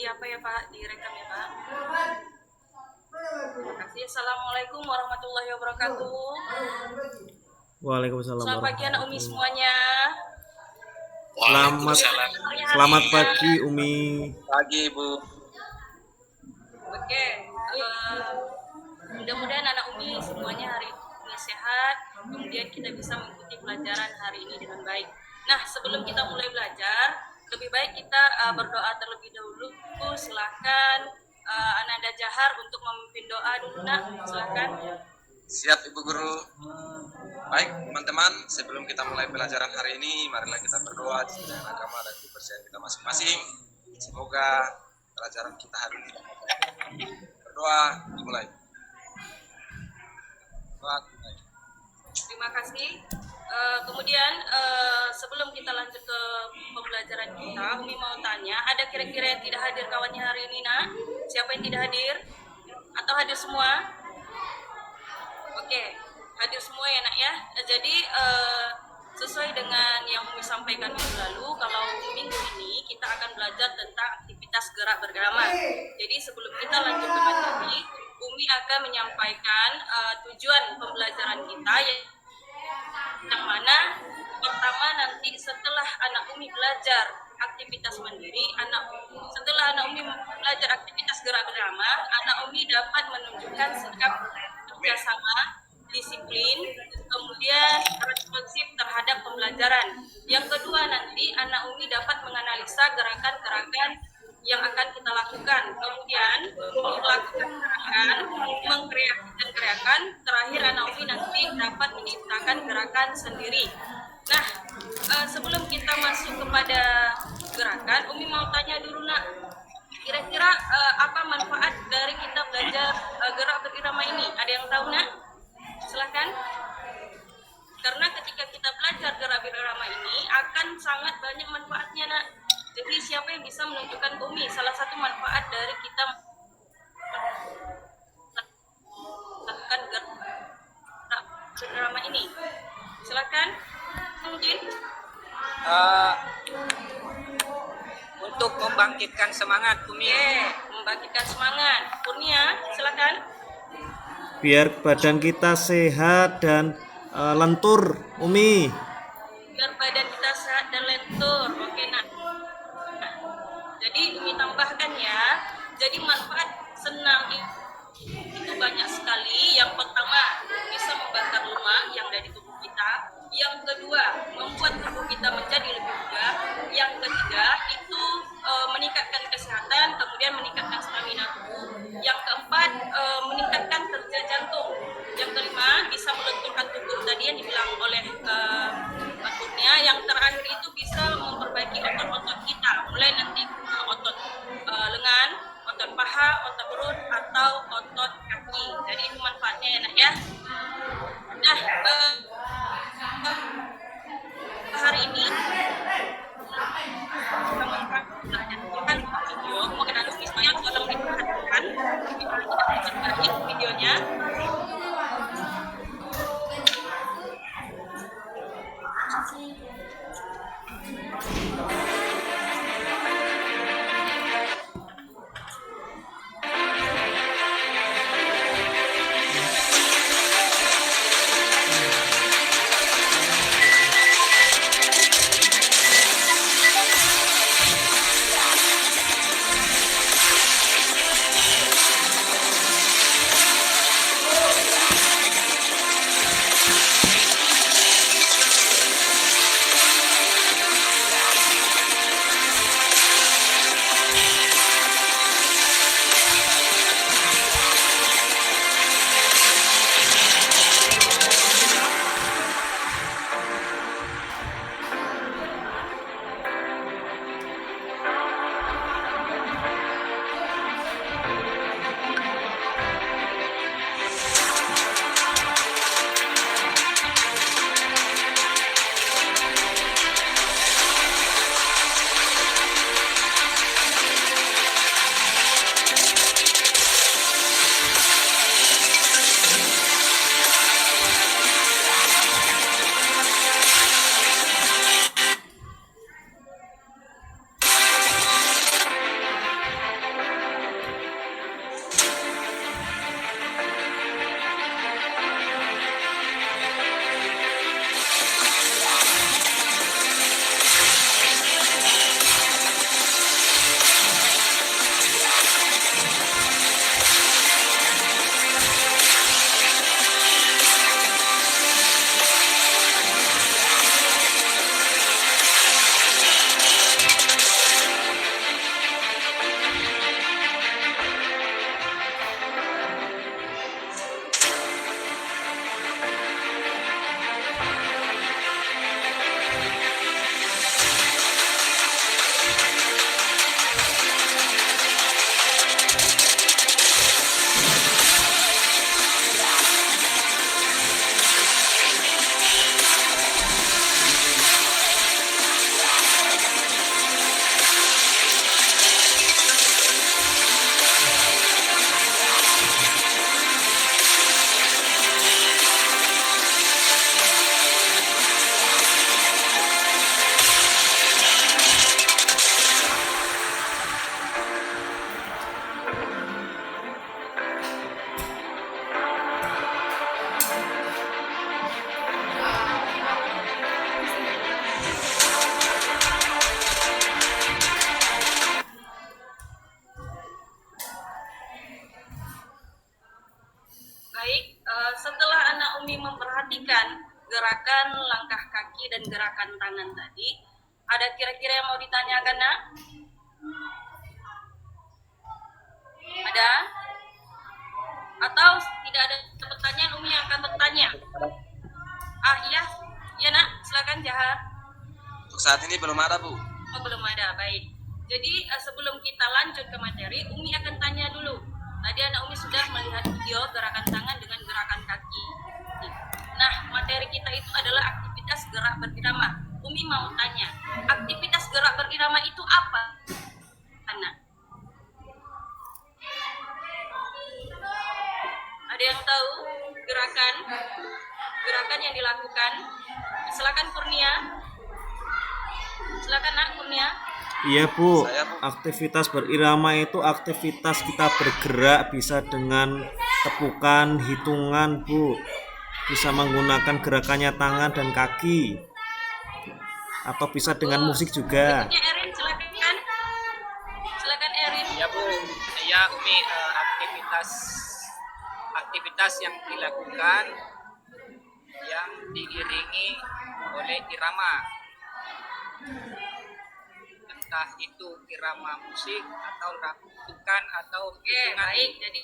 apa ya Pak? Direkam ya Pak. Terima kasih. Assalamualaikum warahmatullahi wabarakatuh. Waalaikumsalam Selamat pagi anak Umi semuanya. Selamat pagi Umi. Pagi Ibu. Oke, mudah-mudahan anak Umi semuanya hari ini sehat. Kemudian kita bisa mengikuti pelajaran hari ini dengan baik. Nah, sebelum kita mulai belajar, lebih baik kita berdoa terlebih dahulu. Silahkan Ananda Jahar untuk memimpin doa dulu nak. Silahkan. Siap Ibu Guru. Baik teman-teman, sebelum kita mulai pelajaran hari ini, marilah kita berdoa dengan agama dan kepercayaan kita masing-masing. Semoga pelajaran kita hari ini dapat berdoa dimulai. Terima kasih. Kemudian sebelum kita lanjut ke pembelajaran kita, Umi mau tanya, ada kira-kira yang tidak hadir kawannya hari ini nak? Siapa yang tidak hadir? Atau hadir semua? Oke, hadir semua ya nak ya. Jadi sesuai dengan yang Umi sampaikan minggu lalu, kalau minggu ini kita akan belajar tentang aktivitas gerak bergerama. Jadi sebelum kita lanjut ke materi, Umi akan menyampaikan tujuan pembelajaran kita yang mana pertama nanti setelah anak Umi belajar aktivitas mandiri, setelah anak Umi belajar aktivitas gerak bergerama, anak Umi dapat menunjukkan sikap kerjasama, disiplin, kemudian responsif terhadap pembelajaran. Yang kedua nanti anak Umi dapat menganalisa gerakan-gerakan yang akan kita lakukan. Kemudian melakukan gerakan, mengkreasikan gerakan. Terakhir anak Umi nanti dapat menciptakan gerakan sendiri. Nah, sebelum kita masuk kepada gerakan, Umi mau tanya dulu nak, kira-kira apa manfaat dari kita belajar gerak berirama ini? Ada yang tahu nak? Silakan. Karena ketika kita belajar gerak berirama ini akan sangat banyak manfaatnya nak. Jadi siapa yang bisa menunjukkan Umi salah satu manfaat dari kita melakukan gerak berirama ini? Silakan. Mungkin untuk membangkitkan semangat Umi. Membangkitkan semangat. Kurnia, silakan. Biar badan kita sehat dan lentur, Umi. Biar badan kita sehat dan lentur. Oke, nak. Jadi Umi tambahkan ya. Jadi manfaat senam itu banyak sekali. Yang pertama, bisa membakar lemak yang ada di tubuh kita. Yang kedua, membuat tubuh kita menjadi lebih bugar. Yang ketiga, itu meningkatkan kesehatan, kemudian meningkatkan stamina tubuh. Yang keempat, meningkatkan kerja jantung. Yang kelima, bisa melenturkan tubuh tadi yang dibilang oleh Mbak Kurnia. Yang terakhir itu bisa memperbaiki otot-otot kita, mulai nanti otot lengan, otot paha, otot perut, atau otot kaki. Jadi itu manfaatnya ya nak ya. Nah, hari ini kita menonton video mengenai Ismail. Tolong diperhatikan, kita baik videonya. Umi memperhatikan gerakan langkah kaki dan gerakan tangan tadi, ada kira-kira yang mau ditanyakan, Nak? Ada? Atau tidak ada pertanyaan, Umi akan bertanya. Iya, ya Nak, silakan Jahar. Untuk saat ini belum ada, Bu. Oh, belum ada, baik. Jadi sebelum kita lanjut ke materi, Umi akan tanya dulu. Tadi anak Umi sudah melihat video gerakan tangan dengan gerakan kaki. Nah, materi kita itu adalah aktivitas gerak berirama. Umi mau tanya, aktivitas gerak berirama itu apa, anak? Ada yang tahu gerakan yang dilakukan? Silakan Kurnia. Silakan Nak Kurnia. Iya Bu, Saya, Bu. aktivitas berirama itu aktivitas kita bergerak bisa dengan tepukan, hitungan Bu. Bisa menggunakan gerakannya tangan dan kaki. Atau bisa dengan musik juga. Berikutnya Erin, silakan. Silakan Erin. Ya Bu, ya Umi, aktivitas yang dilakukan yang diiringi oleh irama, entah itu irama musik atau rangkukan atau Oke, baik. Jadi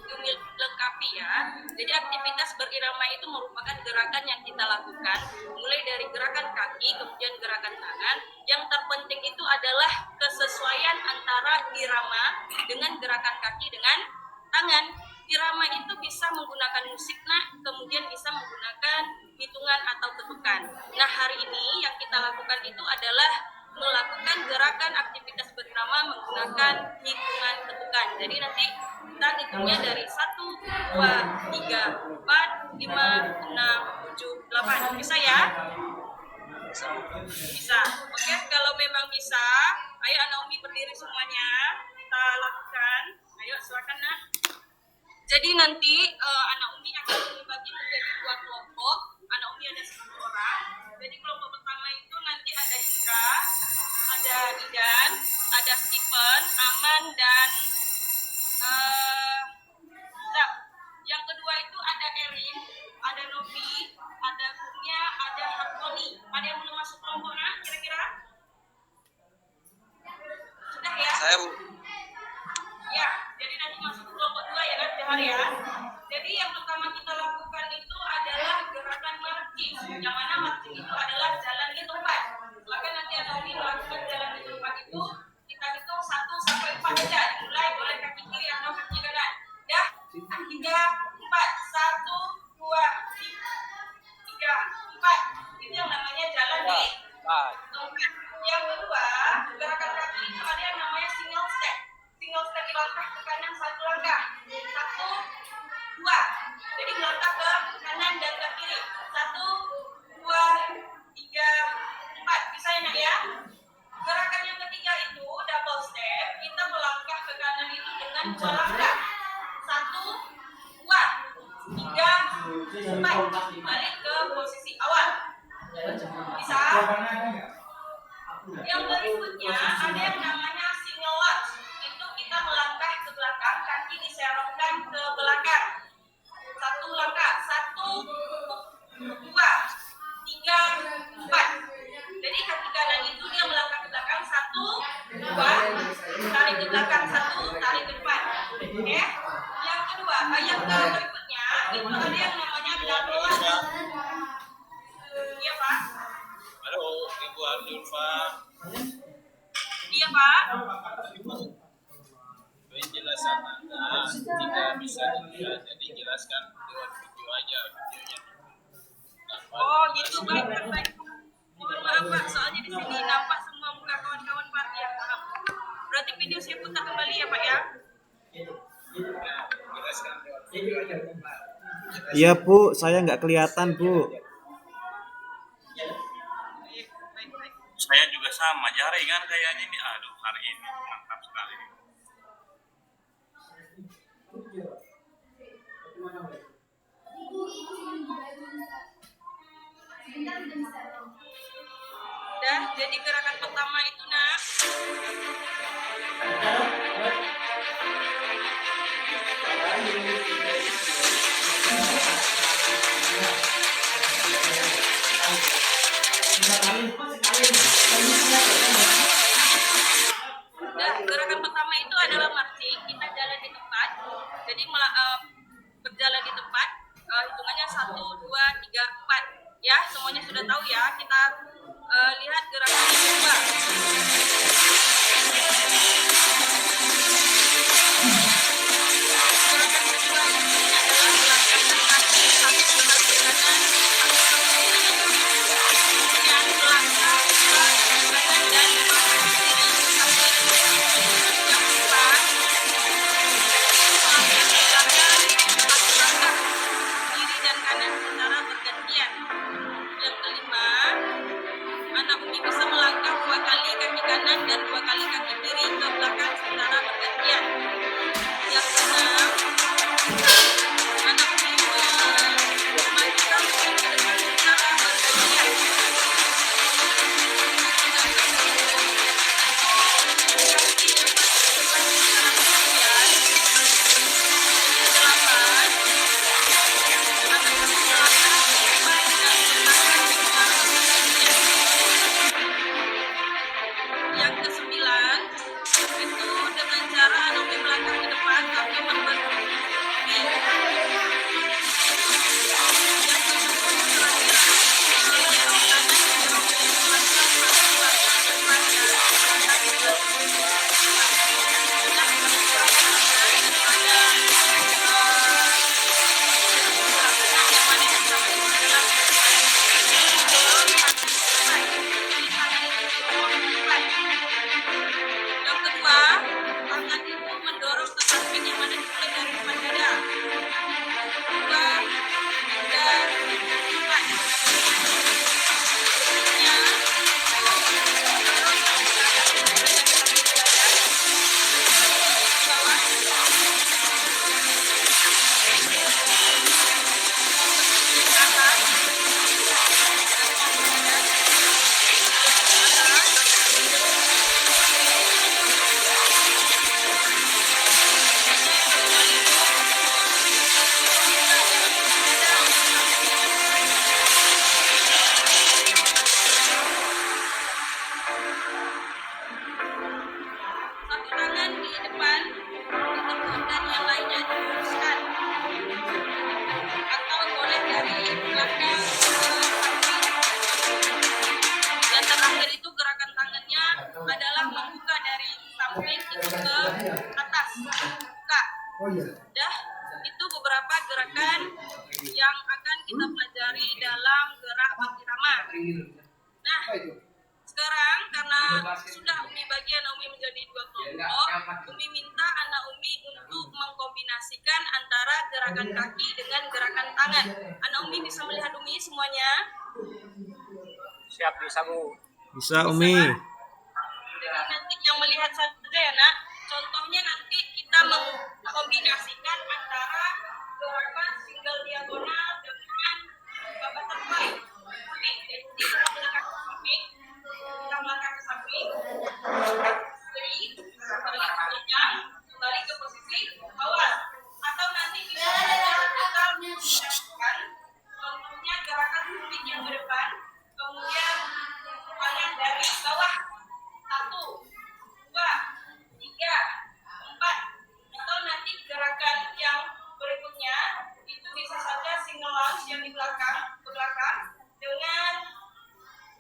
Umi lengkapi ya. Jadi aktivitas berirama itu merupakan gerakan yang kita lakukan mulai dari gerakan kaki kemudian gerakan tangan. Yang terpenting itu adalah kesesuaian antara irama dengan gerakan kaki dengan tangan. Irama itu bisa menggunakan musik, Nak, kemudian bisa menggunakan hitungan atau ketukan. Nah, hari ini yang kita lakukan itu adalah melakukan gerakan aktivitas berirama menggunakan hitungan ketukan. Jadi nanti kita hitungnya dari 1, 2, 3, 4, 5, 6, 7, 8. Bisa ya? Bisa. Oke, kalau memang bisa, ayo anak Umi berdiri semuanya. Kita lakukan. Ayo silakan Nak. Jadi nanti anak Umi akan dibagi menjadi 2 kelompok. Anak Umi ada 10 orang. Jadi kelompok pertama itu nanti ada Indra, ada Idan, ada Stephen, Aman, dan Zak. Yang kedua itu ada Erin, ada Novi, ada Kurnia, ada Hartoni. Ada yang belum masuk kelompok Nak kira-kira? Sudah ya? Saya, Bu. Ya, jadi nanti masuk ke kelompok 2 ya kan, Jahar ya. Jadi yang pertama kita lakukan itu adalah gerakan marching. Yang mana marching itu adalah jalan di tempat. Silakan nanti ada Umi melakukan jalan di tempat itu. Kita hitung 1 sampai 4 saja. Dimulai boleh kaki kiri atau kaki kanan. Dah, 3, 4, 1, 2, 3, 4. Itu yang namanya jalan di tempat. Yang kedua, gerakan kaki itu ada yang namanya single step. Single step langkah ke kanan 1 langkah. 1, 2. Jadi melangkah ke kanan dan ke kiri. 1, 2, 3, 4. Bisa ya Nak ya? Gerakan yang ketiga itu double step. Kita melangkah ke kanan itu dengan 2 langkah. 1, 2, 3, 4. Balik ke posisi awal. Bisa? Yang berikutnya ada yang namanya single lunge. Itu kita melangkah ke belakang, kaki diserongkan ke belakang. 1 langkah, 1, 2, 3, 4. Jadi kaki kanan itu dia melangkah ke belakang, 1, 2, tarik ke belakang 1, tarik ke depan. Oke? Yang kedua, yang berikutnya itu ada yang namanya double lunge. Iya Pak? Halo, Ibu Arjulfa. Iya Pak? Penjelasan Anda tidak bisa dilihat, jadi jelaskan lewat video aja videonya. Oh gitu, baik Pak, baik. Mohon maaf Pak, soalnya di sini nampak semua muka kawan-kawan Pak. Ya, maaf. Berarti video saya putar kembali ya Pak ya? Nah, jelaskan lewat video aja, Pak. Iya Bu, saya nggak kelihatan Bu. Baik, baik. Saya juga sama, jaringan kayaknya ini. Aduh, hari ini mantap sekali. Udah, jadi gerakan pertama itu Nak. 3, 4. Ya, semuanya sudah tahu ya. Kita lihat gerakan yang kedua. Gerakan kedua ini adalah melangkahkan kaki satu kali ke kanan, satu kali ke kiri. Kemudian melangkah ke kanan dan dua kaki kiri sampai yang keempat. Melangkah ke belakang, satu langkah kiri dan kanan secara bergantian. Yang kelima, anak Umi bisa melangkah 2 kali kaki kanan dan 2 kali kaki kiri ke belakang secara bergantian. Yang keenam, anak Umi memajukan kaki ke depan secara bergantian. Kaki depan ke depan secara bergantian. Yang kedelapan, anak Umi melangkah ke depan dan ke belakang secara bergantian. Yang kesembilan, itu dengan cara anak Umi melangkah ke depan tapi membentuk V. Yang ke-10 terakhir, dorong kanan, dorong kiri pelan-pelan sambil melangkah ke depan dan melangkah ke belakang. Yang ke-11 daripada gerakan yang mana yang pertama itu adalah dorong tangan ke depan. Jadi tangan itu didorong ke depan. Yang kedua, tangan itu mendorong ke samping yang mana dimulai dari depan dada. 2, 3, 4. Berikutnya, dorong kaki kanan mulai dari samping dada ke bawah. Ke atas. Dari samping dada ke atas. Satu tangan di depan ditekuk dan yang lainnya diluruskan, atau boleh dari belakang ke samping. Dan terakhir itu gerakan tangannya adalah membuka dari samping itu ke atas, buka. Dah, itu beberapa gerakan yang akan kita pelajari dalam gerak irama. Nah, sekarang karena sudah Umi bagi anak Umi menjadi 2 kelompok, Umi minta anak Umi untuk mengkombinasikan antara gerakan kaki dengan gerakan tangan. Anak Umi bisa melihat Umi semuanya? Siap bisa Bu. Bisa Umi. Jadi nanti yang melihat saja ya nak. Contohnya nanti kita mengkombinasikan antara gerakan single diagonal dengan babat terbaik. Oke, jadi kita melangkah ke samping, kita melangkah ke samping, kiri, kembali ke belakang, kembali ke posisi awal. Atau nanti bisa saja kita melakukan contohnya gerakan kumpit yang ke depan, kemudian tangan dari bawah. 1, 2, 3, 4. Atau nanti gerakan yang berikutnya itu bisa saja single lunge yang di belakang ke belakang dengan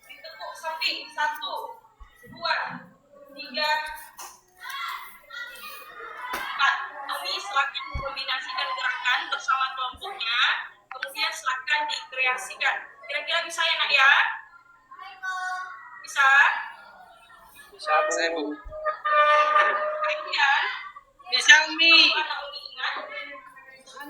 ditekuk samping. 1, 2, 3, 4. Umi silakan mengkombinasikan gerakan bersama kelompoknya, kemudian silakan dikreasikan. Kira-kira bisa ya nak ya? Bisa? Bisa Bu. Saya Bu. Kemudian Bisa Umi.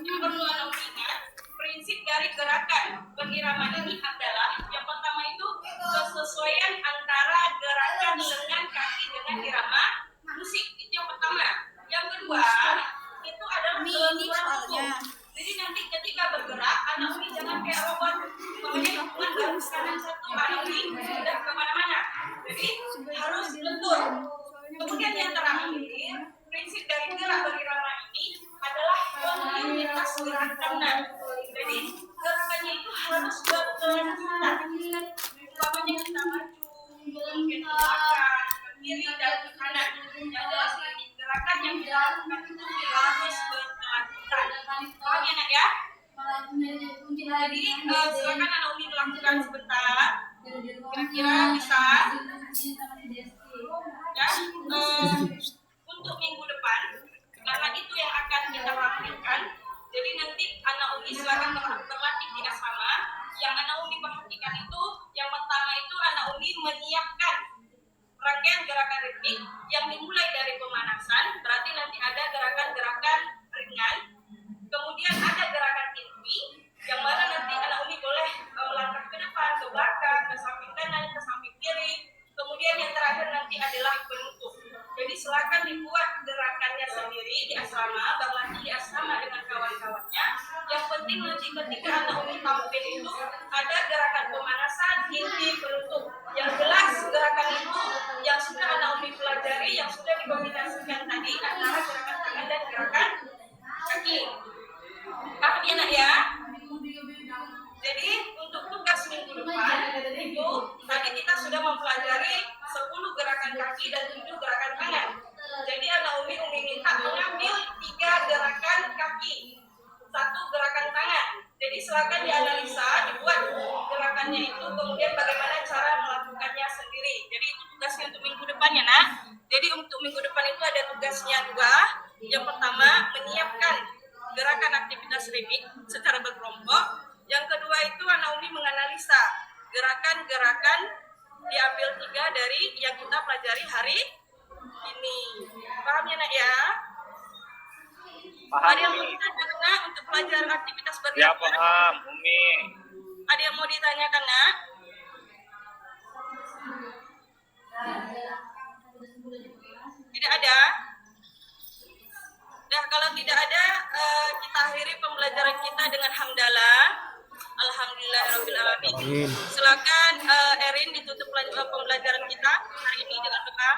yang perlu anak Umi ingat, prinsip dari gerakan berirama ini adalah yang pertama itu kesesuaian antara gerakan lengan kaki dengan irama musik. Itu yang pertama. Yang kedua itu adalah kelenturan tubuh. Jadi nanti ketika bergerak anak Umi jangan kayak robot, pokoknya hitungan garis kanan 1 anak Umi sudah kemana-mana. Jadi harus lentur. Kemudian yang terakhir, prinsip dari gerak berirama ini adalah kontinuitas gerakan. Jadi gerakannya itu harus berkelanjutan. Jadi silakan Anak Umi melakukan sebentar. Kira-kira bisa. Ya, untuk minggu depan, karena itu yang akan kita lakukan. Jadi nanti Anak Umi silakan berlatih di asrama. Yang Anak Umi perhatikan itu, yang pertama itu Anak Umi menyiapkan rangkaian gerakan ritmik yang dimulai dari pemanasan, berarti nanti ada gerakan-gerakan ringan, kemudian ada gerakan inti, yang mana nanti Anak Umi boleh melangkah ke depan, ke belakang, ke samping kanan, ke samping kiri, kemudian yang terakhir nanti adalah penutup. Jadi silakan dibuat gerakannya sendiri di asrama, berlatih di asrama dengan kawan-kawannya. Yang penting nanti ketika Anak Umi tampil itu ada gerakan pemanasan, inti, penutup. Yang jelas gerakan itu yang sudah Anak Umi pelajari, yang sudah dikombinasikan tadi antara gerakan tangan dan gerakan kaki. Paham ya nak ya? Jadi untuk tugas minggu depan itu tadi kita sudah mempelajari 10 gerakan kaki dan 7 gerakan tangan. Jadi Anak Umi minta mengambil 3 gerakan kaki, 1 gerakan tangan. Jadi silakan dianalisa, dibuat gerakannya itu, kemudian bagaimana cara melakukannya sendiri. Jadi itu tugasnya untuk minggu depan ya nak. Jadi untuk minggu depan itu ada tugasnya 2. Yang pertama menyiapkan gerakan aktivitas ritmik secara berkelompok. Yang kedua itu Anak Umi menganalisa gerakan-gerakan diambil 3 dari yang kita pelajari hari ini. Paham ya nak ya? Paham, Ada yang mau Umi. ditanyakan nak untuk pelajaran aktivitas Ya bergerak? paham, Umi. Ada yang mau ditanyakan nak? Tidak ada? Nah, kalau tidak ada, kita akhiri pembelajaran kita dengan hamdalah. Alhamdulillahirrahmanirrahim. Amin. Silakan Erin ditutup pembelajaran kita hari ini dengan doa.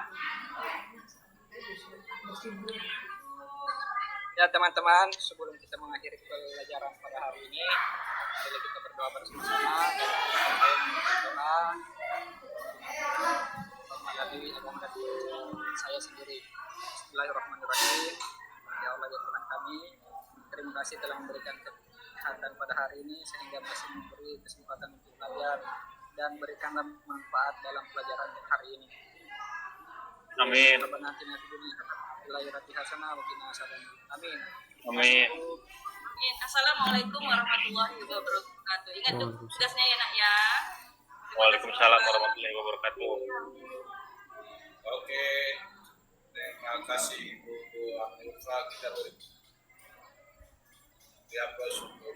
Ya teman-teman, sebelum kita mengakhiri pelajaran pada hari ini, boleh kita berdoa bersama-sama. Berdoa menghadapi agama dan saya sendiri. Bismillahirrahmanirrahim. Ya Allah ya Tuhan kami, terima kasih telah memberikan kesehatan pada hari ini sehingga masih memberi kesempatan untuk belajar dan berikanlah manfaat dalam pelajaran hari ini. Amin. Rabbana atina fid dunya hasanah wa qina adzabannar. Amin. Amin. Assalamualaikum warahmatullahi wabarakatuh. Ingat tugasnya ya nak ya. Waalaikumsalam warahmatullahi wabarakatuh. Oke, terima kasih Ibu Anilfa, kita beri syukur.